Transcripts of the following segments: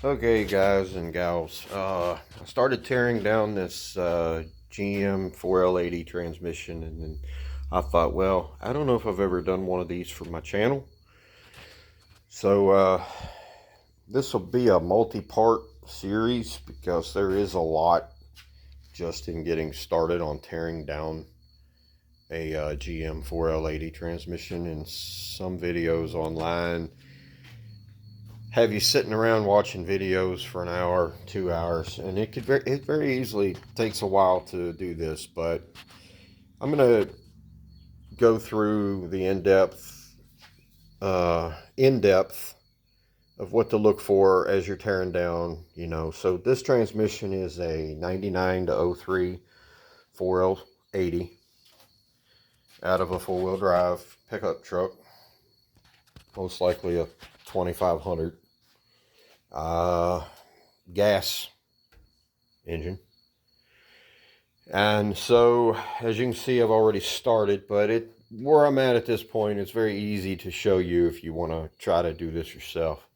Okay, guys and gals, I started tearing down this GM 4L80 transmission, and then I thought, well, I don't know if I've ever done one of these for my channel. So this will be a multi-part series because there is a lot just in getting started on tearing down a GM 4L80 transmission, and some videos online have you sitting around watching videos for an hour, 2 hours, and it very easily takes a while to do this. But I'm gonna go through the in-depth of what to look for as you're tearing down. So this transmission is a 99 to 03 4L80 out of a four-wheel drive pickup truck, most likely a 2500 gas engine. And so, as you can see, I've already started, but where I'm at this point, it's very easy to show you if you want to try to do this yourself.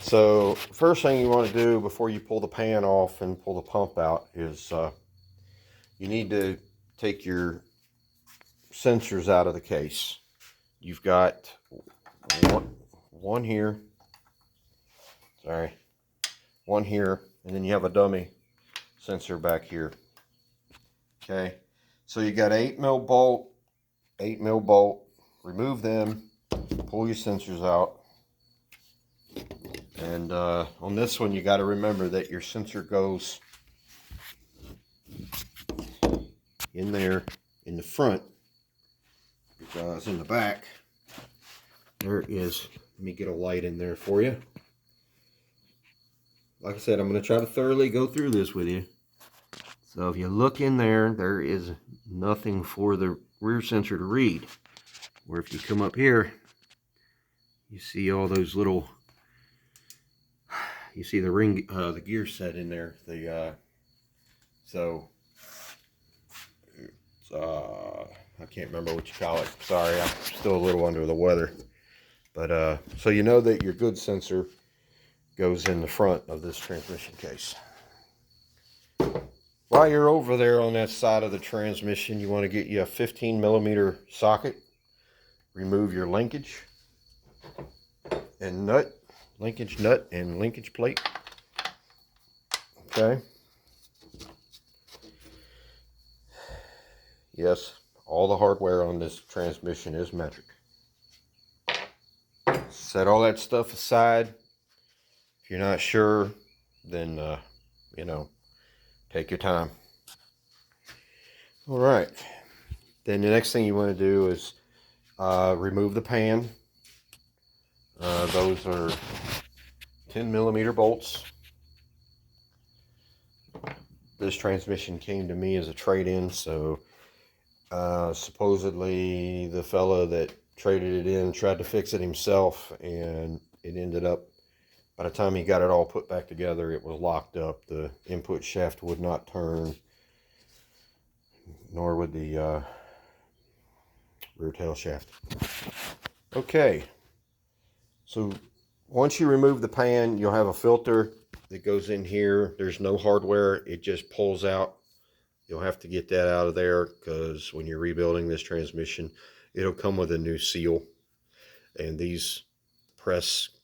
So, first thing you want to do before you pull the pan off and pull the pump out is you need to take your sensors out of the case. You've got one here, one here, and then you have a dummy sensor back here. Okay, so you got 8mm bolt, 8mm bolt. Remove them, pull your sensors out, and on this one you got to remember that your sensor goes in there in the front, because in the back there is, let me get a light in there for you. Like I said, I'm going to try to thoroughly go through this with you. So if you look in there, there is nothing for the rear sensor to read. Where if you come up here, you see all those little, you see the ring, the gear set in there. I can't remember what you call it. Sorry, I'm still a little under the weather. But so you know that your good sensor goes in the front of this transmission case. While you're over there on that side of the transmission, you want to get you a 15mm socket. Remove your linkage and nut, linkage nut and linkage plate. Okay. Yes, all the hardware on this transmission is metric. Set all that stuff aside. If you're not sure, then take your time. All right. Then the next thing you want to do is remove the pan. Those are 10mm bolts. This transmission came to me as a trade-in, so supposedly the fella that traded it in tried to fix it himself, and it ended up, by the time he got it all put back together, it was locked up. The input shaft would not turn, nor would the rear tail shaft. Okay, so once you remove the pan, you'll have a filter that goes in here. There's no hardware, it just pulls out. You'll have to get that out of there, because when you're rebuilding this transmission, it'll come with a new seal, and these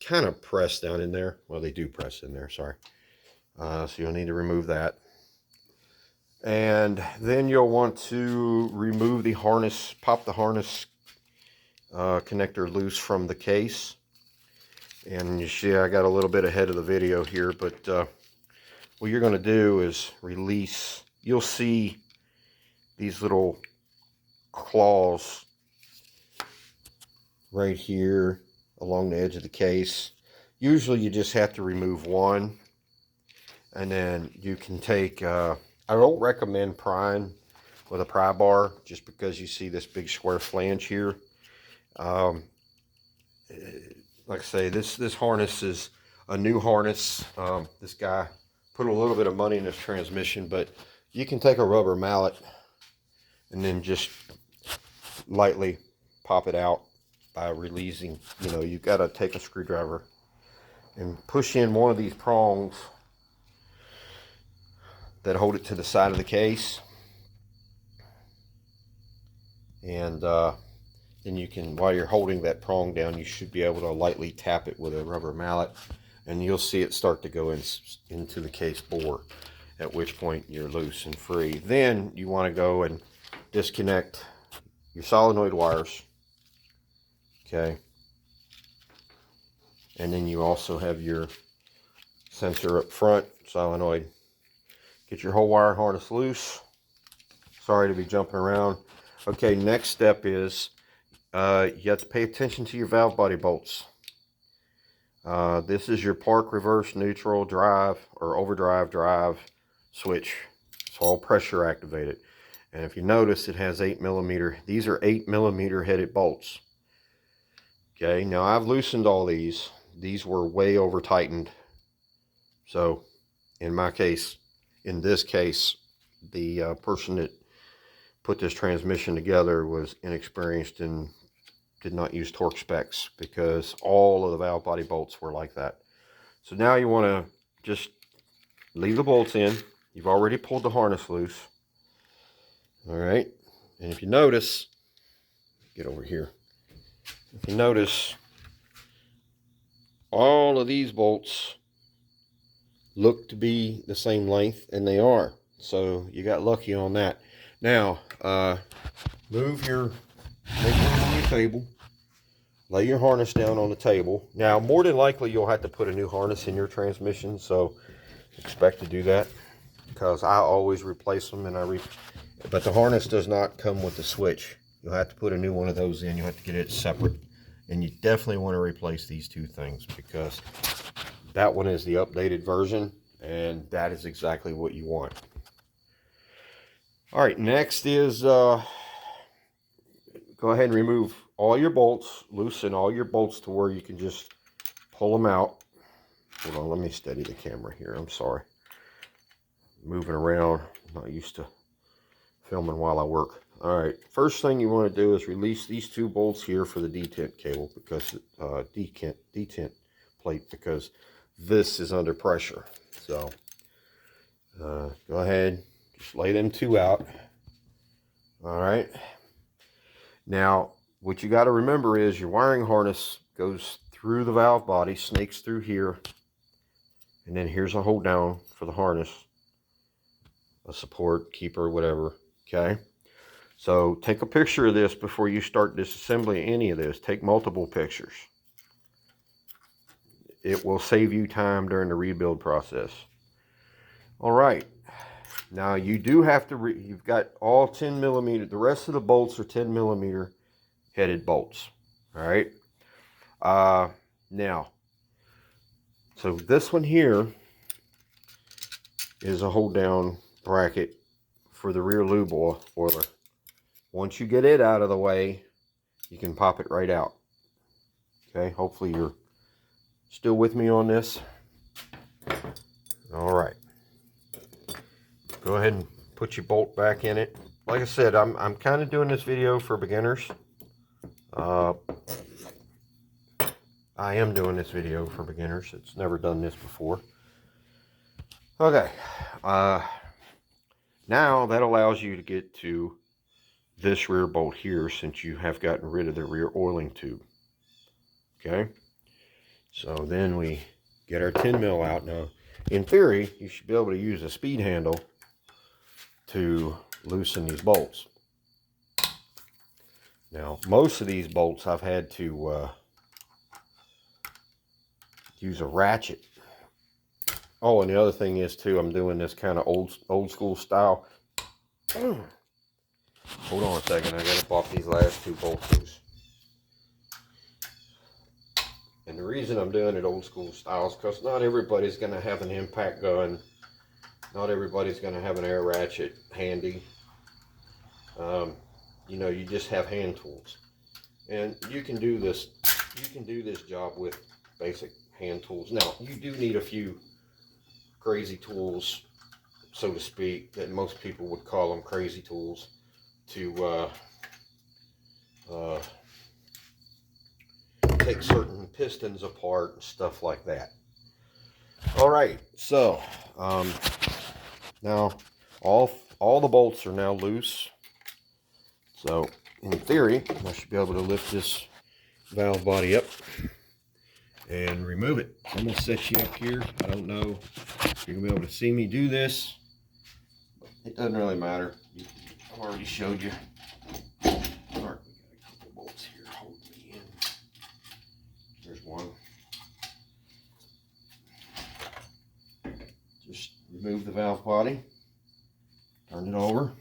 kind of press down in there. Well, they do press in there, sorry. So you'll need to remove that. And then you'll want to remove the harness, pop the harness connector loose from the case. And you see I got a little bit ahead of the video here, but what you're going to do is release. You'll see these little claws right here along the edge of the case. Usually you just have to remove one, and then you can take, I don't recommend prying with a pry bar, just because you see this big square flange here. Like I say, this harness is a new harness. This guy put a little bit of money in this transmission, but you can take a rubber mallet and then just lightly pop it out by releasing. You've got to take a screwdriver and push in one of these prongs that hold it to the side of the case. And then you can, while you're holding that prong down, you should be able to lightly tap it with a rubber mallet, and you'll see it start to go into the case bore, at which point you're loose and free. Then you want to go and disconnect your solenoid wires. Okay. And then you also have your sensor up front, solenoid. Get your whole wire harness loose. Sorry to be jumping around. Okay, next step is you have to pay attention to your valve body bolts. This is your park, reverse, neutral, drive, or overdrive, drive switch. It's all pressure activated. And if you notice, it has 8mm. These are 8mm headed bolts. Okay, now I've loosened all these. These were way over tightened. So in my case, in this case, the person that put this transmission together was inexperienced and did not use torque specs, because all of the valve body bolts were like that. So now you want to just leave the bolts in. You've already pulled the harness loose. All right. And if you notice, get over here. If you notice, all of these bolts look to be the same length, and they are. So you got lucky on that. Now, make room on your table. Lay your harness down on the table. Now, more than likely, you'll have to put a new harness in your transmission, so expect to do that, because I always replace them, but the harness does not come with the switch. You'll have to put a new one of those in. You'll have to get it separate, and you definitely want to replace these two things, because that one is the updated version, and that is exactly what you want. All right, next is go ahead and remove all your bolts, loosen all your bolts to where you can just pull them out. Hold on, let me steady the camera here. I'm sorry. Moving around, I'm not used to filming while I work. All right, first thing you want to do is release these two bolts here for the detent cable, because detent plate, because this is under pressure. So go ahead, just lay them two out. All right. Now, what you got to remember is your wiring harness goes through the valve body, snakes through here, and then here's a hold down for the harness, a support, keeper, whatever. Okay. So take a picture of this before you start disassembling any of this. Take multiple pictures. It will save you time during the rebuild process. All right. Now you do have to, you've got all 10mm. The rest of the bolts are 10mm headed bolts. All right. Now, so this one here is a hold down bracket for the rear lube oiler. Once you get it out of the way, you can pop it right out. Okay, hopefully you're still with me on this. All right. Go ahead and put your bolt back in it. Like I said, I'm kind of doing this video for beginners. I am doing this video for beginners. It's never done this before. Okay. Now that allows you to get to this rear bolt here, since you have gotten rid of the rear oiling tube. Okay. So then we get our 10mm out. Now, in theory, you should be able to use a speed handle to loosen these bolts. Now, most of these bolts I've had to use a ratchet. Oh, and the other thing is too, I'm doing this kind of old school style. Hold on a second, I gotta pop these last two bolts loose. And the reason I'm doing it old school style is because not everybody's gonna have an impact gun. Not everybody's gonna have an air ratchet handy. You know, you just have hand tools, and you can do this. You can do this job with basic hand tools. Now, you do need a few crazy tools, so to speak, that most people would call them crazy tools, to take certain pistons apart and stuff like that. All right, so now all the bolts are now loose. So in theory, I should be able to lift this valve body up and remove it. I'm gonna set you up here. I don't know if you're gonna be able to see me do this. It doesn't really matter. I've already showed you. All right, we got a couple bolts here holding me in. There's one. Just remove the valve body. Turn it over.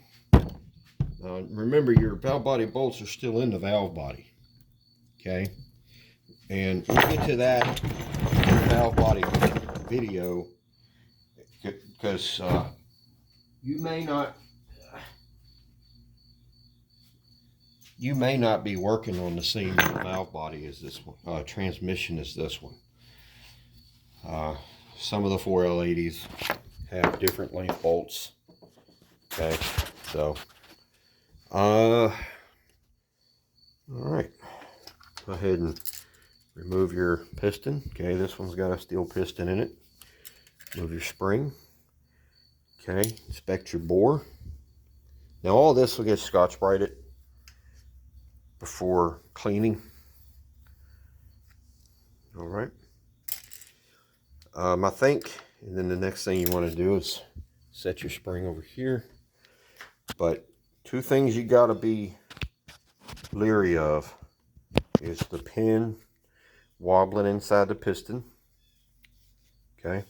Now remember, your valve body bolts are still in the valve body. Okay, and we'll get to that valve body video because you may not be working on the same valve body as this one, transmission as this one. Some of the 4L80s have different length bolts. Okay, so all right, go ahead and remove your piston. Okay, this one's got a steel piston in it. Move your spring. Okay, inspect your bore. Now all this will get Scotch-Brited before cleaning. All right. I think, and then the next thing you want to do is set your spring over here. But two things you got to be leery of is the pin wobbling inside the piston, okay,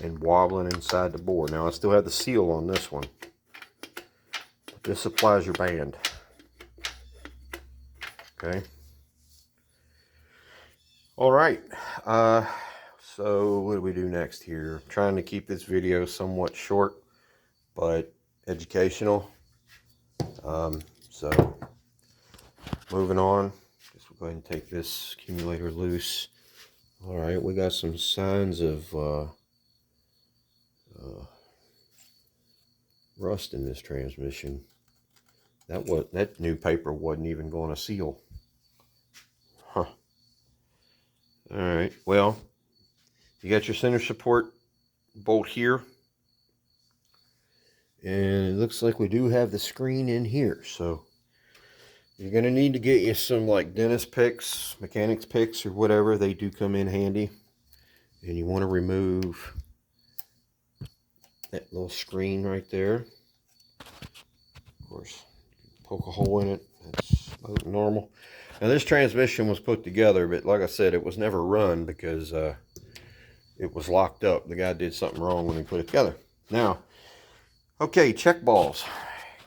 and wobbling inside the bore. Now I still have the seal on this one, but this applies your band, okay. All right, so what do we do next here? I'm trying to keep this video somewhat short but educational. So moving on, guess we'll go ahead and take this accumulator loose. All right, we got some signs of rust in this transmission. That new paper wasn't even going to seal. Huh. All right, well, you got your center support bolt here, and it looks like we do have the screen in here. So you're going to need to get you some like dentist picks, mechanics picks, or whatever. They do come in handy. And you want to remove that little screen right there. Of course, poke a hole in it. That's normal. Now this transmission was put together, but like I said, it was never run because it was locked up. The guy did something wrong when he put it together. Now, okay, check balls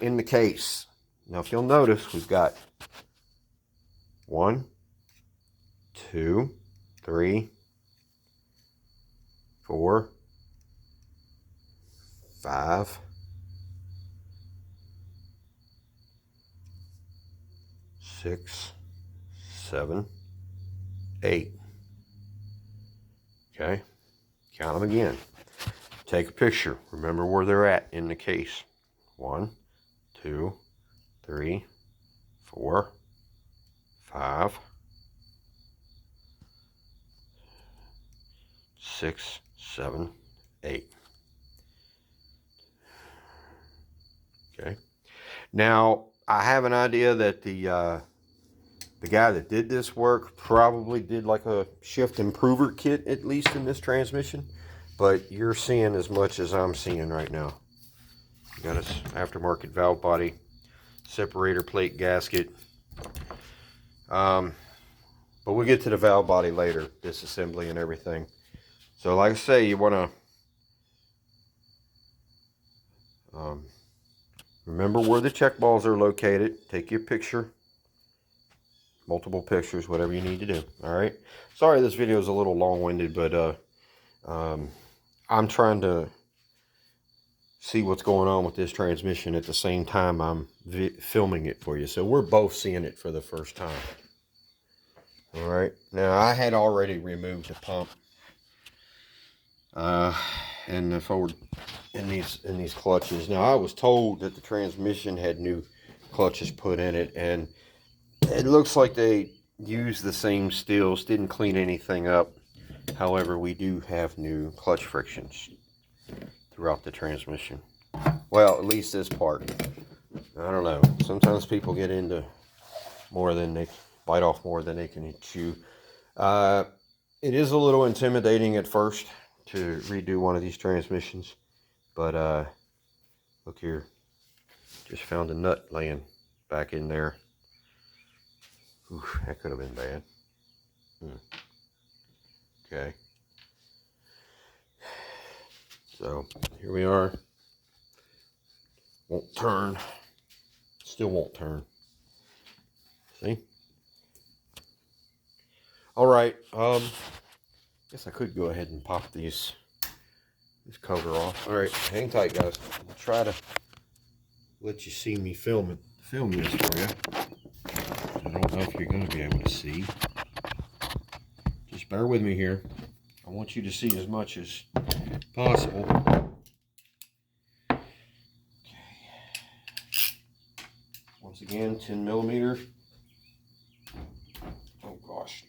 in the case. Now, if you'll notice, we've got 1, 2, 3, 4, 5, 6, 7, 8. Okay, count them again. Take a picture. Remember where they're at in the case. 1, 2, 3, 4, 5, 6, 7, 8. Okay. Now I have an idea that the guy that did this work probably did like a shift improver kit, at least in this transmission. But you're seeing as much as I'm seeing right now. You got an aftermarket valve body, separator plate gasket. But we'll get to the valve body later, disassembly and everything. So like I say, you want to remember where the check balls are located. Take your picture, multiple pictures, whatever you need to do. All right. Sorry this video is a little long-winded, but I'm trying to see what's going on with this transmission at the same time I'm filming it for you. So we're both seeing it for the first time. All right. Now I had already removed the pump and the forward in these clutches. Now I was told that the transmission had new clutches put in it, and it looks like they used the same steels, didn't clean anything up. However, we do have new clutch frictions throughout the transmission. Well, at least this part. I don't know. Sometimes people get into more than they bite off more than they can chew. It is a little intimidating at first to redo one of these transmissions, but look here, just found a nut laying back in there. Ooh, that could have been bad. Okay, so here we are. Won't turn. Still won't turn. See? All right. Guess I could go ahead and pop this cover off. All right, hang tight, guys. I'll try to let you see me film this for you. I don't know if you're going to be able to see. Just bear with me here. I want you to see as much as possible. Okay. Once again, 10 millimeter. Oh gosh.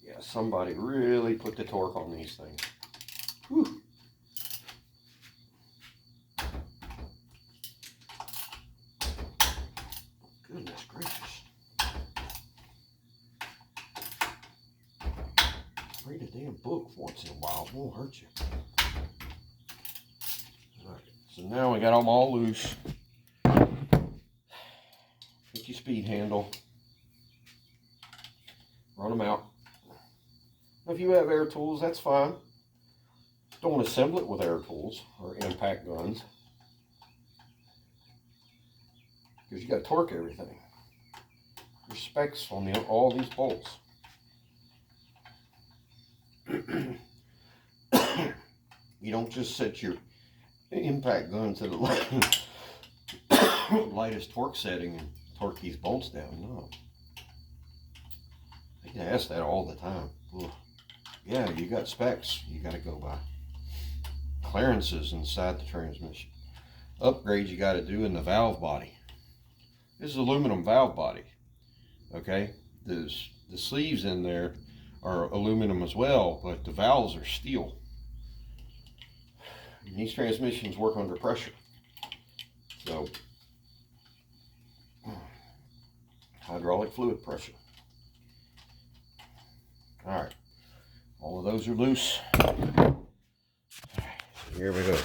Yeah, somebody really put the torque on these things. Whew. Goodness gracious. Read a damn book once in a while. It won't hurt you. Alright, so now we got them all loose. 50 speed handle. Run them out. If you have air tools, that's fine. Don't assemble it with air tools or impact guns, because you got to torque everything. There's specs on all these bolts. You don't just set your impact gun to the lightest torque setting and torque these bolts down. No. I get asked that all the time. Ugh. Yeah, you got specs you got to go by. Clearances inside the transmission. Upgrades you got to do in the valve body. This is aluminum valve body. Okay, the sleeves in there are aluminum as well, but the valves are steel. And these transmissions work under pressure. So, hydraulic fluid pressure. All right, all of those are loose. Here we go.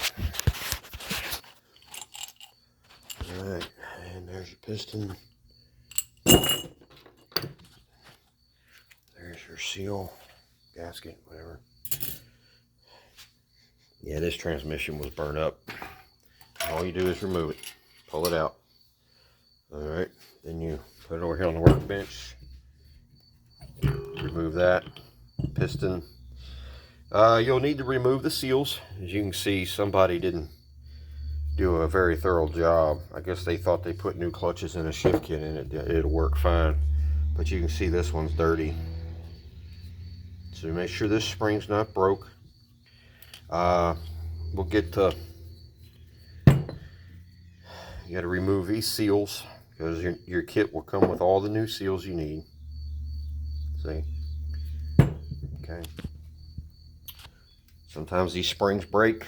All right, and there's your piston. There's your seal, gasket, whatever. Yeah, this transmission was burnt up. All you do is remove it, pull it out. All right, then you put it over here on the workbench. Remove that piston. You'll need to remove the seals. As you can see, somebody didn't do a very thorough job. I guess they thought they put new clutches in a shift kit and it'll work fine. But you can see this one's dirty. So make sure this spring's not broke. We'll get to, you got to remove these seals because your kit will come with all the new seals you need. See? Okay. Sometimes these springs break.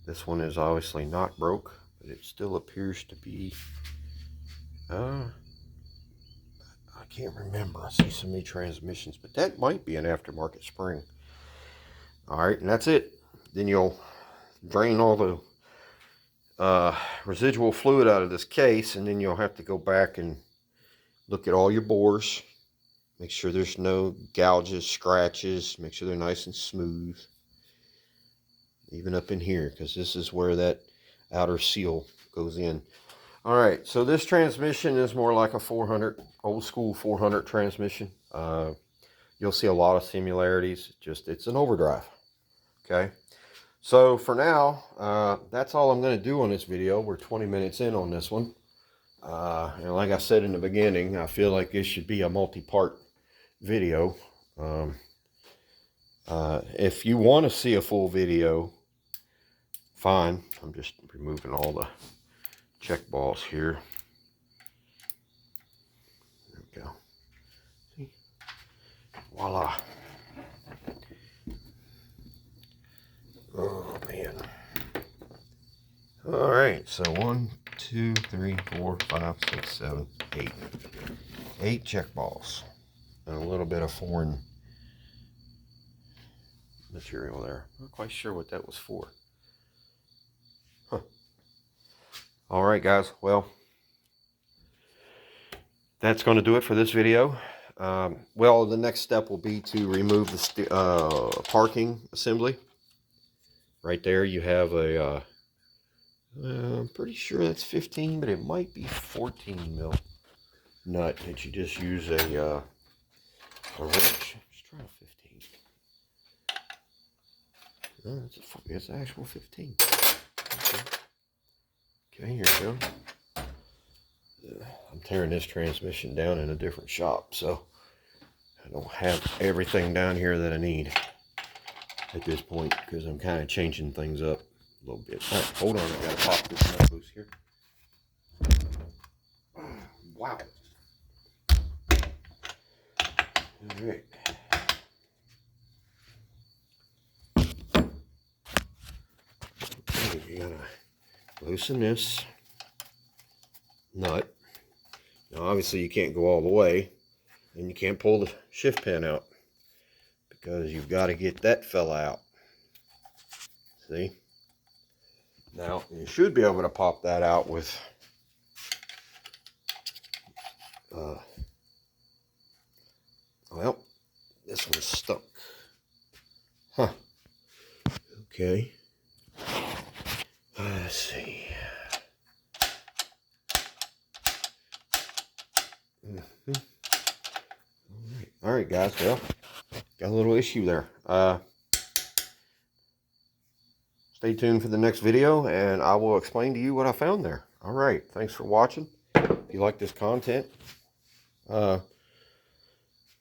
This one is obviously not broke, but it still appears to be, I can't remember. I see so many transmissions, but that might be an aftermarket spring. All right, and that's it. Then you'll drain all the residual fluid out of this case, and then you'll have to go back and look at all your bores. Make sure there's no gouges, scratches. Make sure they're nice and smooth. Even up in here, because this is where that outer seal goes in. All right, so this transmission is more like a 400, old school 400 transmission. You'll see a lot of similarities. It's an overdrive. Okay, so for now, that's all I'm going to do on this video. We're 20 minutes in on this one. And like I said in the beginning, I feel like this should be a multi-part video. If you want to see a full video, fine. I'm just removing all the check balls here. There we go. See? Voila. Oh man. All right, so 1, 2, 3, 4, 5, 6, 7, 8. 8 check balls. And a little bit of foreign material there. Not quite sure what that was for. Huh. All right, guys. Well, that's going to do it for this video. Well, the next step will be to remove the parking assembly. Right there, you have a, I'm pretty sure that's 15, but it might be 14 mil nut that you just use a wrench. Let's try a 15. No, it's an actual 15. Okay, here we go. I'm tearing this transmission down in a different shop, so I don't have everything down here that I need at this point because I'm kind of changing things up a little bit. All right, hold on, I gotta pop this nut loose here. Wow. All right. Okay, you gotta loosen this nut. Now, obviously, you can't go all the way, and you can't pull the shift pin out because you've got to get that fella out. See? Now, you should be able to pop that out with well, this one's stuck. Huh. Okay. Let's see. All right, guys. Well, got a little issue there. Stay tuned for the next video, and I will explain to you what I found there. All right. Thanks for watching. If you like this content,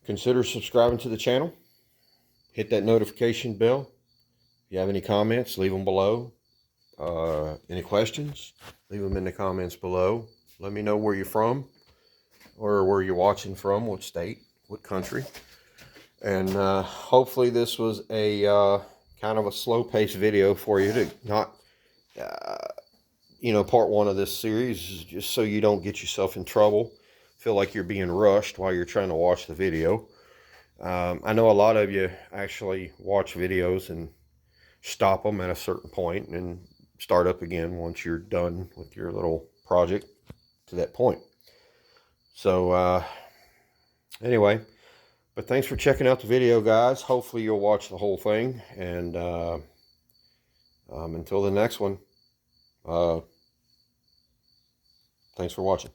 consider subscribing to the channel. Hit that notification bell. If you have any comments, leave them below. Any questions, leave them in the comments below. Let me know where you're from or where you're watching from, what state, what country. And hopefully this was a kind of a slow-paced video for you to not, part one of this series, just so you don't get yourself in trouble, feel like you're being rushed while you're trying to watch the video. I know a lot of you actually watch videos and stop them at a certain point and start up again once you're done with your little project to that point. So anyway, but thanks for checking out the video, guys. Hopefully you'll watch the whole thing, and until the next one, thanks for watching.